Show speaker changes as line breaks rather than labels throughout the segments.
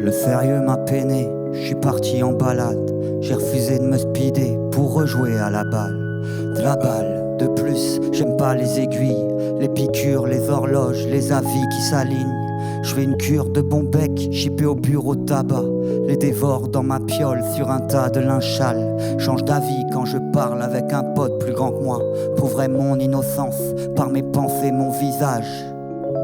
Le sérieux m'a peiné, je suis parti en balade. J'ai refusé de me speeder pour rejouer à la balle. De la balle, de plus, j'aime pas les aiguilles, les piqûres, les horloges, les avis qui s'alignent. Je fais une cure de bon bec, chippé au bureau de tabac. Les dévore dans ma piole sur un tas de linchal. Change d'avis quand je parle avec un pote plus grand que moi. Prouverai mon innocence par mes pensées, mon visage.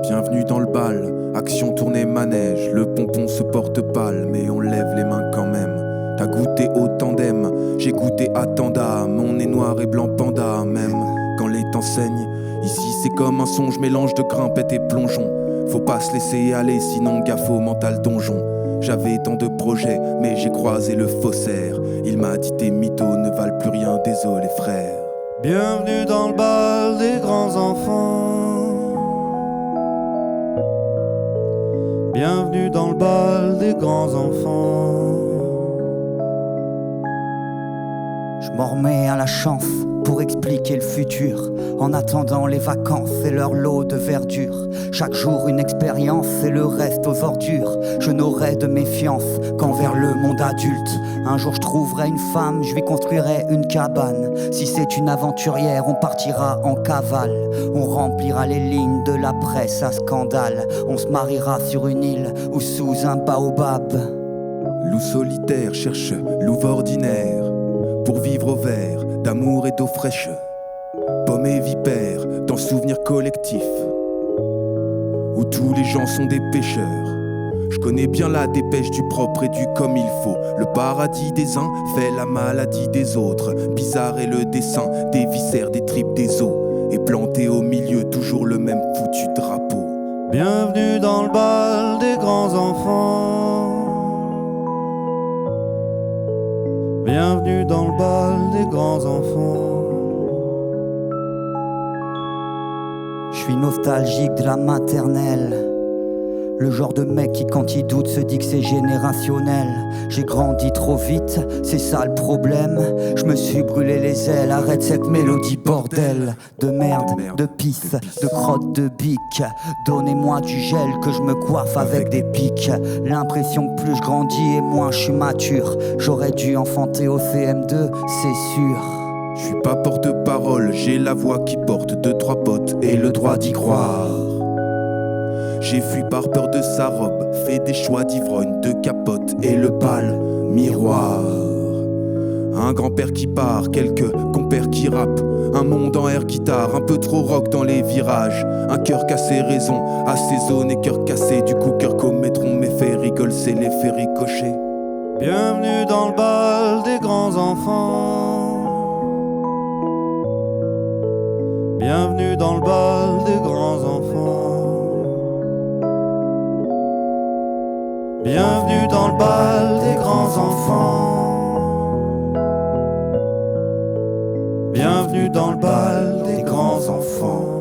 Bienvenue dans le bal, action tournée manège. Le pompon se porte pâle, mais on lève les mains quand même. T'as goûté au tandem, j'ai goûté à tant d'âmes. On est noir et blanc panda, même quand les temps saignent. Ici c'est comme un songe, mélange de grimpette et plongeon. Faut pas se laisser aller, sinon gaffe au mental donjon. J'avais tant de projets, mais j'ai croisé le faussaire. Il m'a dit tes mythos ne valent plus rien, désolé frère.
Bienvenue dans le bal des grands enfants. Bienvenue dans le bal des grands enfants.
Je m'en remets à la chance pour expliquer le futur. En attendant les vacances et leur lot de verdure. Chaque jour une expérience et le reste aux ordures. Je n'aurai de méfiance qu'envers le monde adulte. Un jour je trouverai une femme, je lui construirai une cabane. Si c'est une aventurière, on partira en cavale. On remplira les lignes de la presse à scandale. On se mariera sur une île ou sous un baobab.
Loup solitaire cherche louve ordinaire pour vivre au vert d'amour et d'eau fraîche. Pomme et vipère dans souvenir collectif où tous les gens sont des pêcheurs. Je connais bien la dépêche du propre et du comme il faut. Le paradis des uns fait la maladie des autres. Bizarre est le dessin des viscères, des tripes, des os. Et planté au milieu toujours le même foutu drapeau.
Bienvenue dans le bal des grands enfants. Bienvenue dans le bal des grands enfants.
Je suis nostalgique de la maternelle. Le genre de mec qui quand il doute se dit que c'est générationnel. J'ai grandi trop vite, c'est ça le problème. Je me suis brûlé les ailes, arrête cette mélodie bordel. De merde, de pisse, de crotte de bique. Donnez-moi du gel que je me coiffe avec des pics. L'impression que plus je grandis et moins je suis mature. J'aurais dû enfanter au CM2, c'est sûr.
Je suis pas porte-parole, j'ai la voix qui porte 2-3 potes et le droit d'y croire. J'ai fui par peur de sa robe, fait des choix d'ivrogne, de capote et le pâle miroir. Un grand-père qui part, quelques compères qui rappent, un monde en air guitare, un peu trop rock dans les virages. Un cœur cassé, raison assaisonné, cœur cassé, du coup cœur commettront mes faits, rigole, c'est l'effet ricochet.
Bienvenue dans le bal des grands enfants. Bienvenue dans le bal des grands enfants. Bienvenue dans le bal des grands enfants. Bienvenue dans le bal des grands enfants.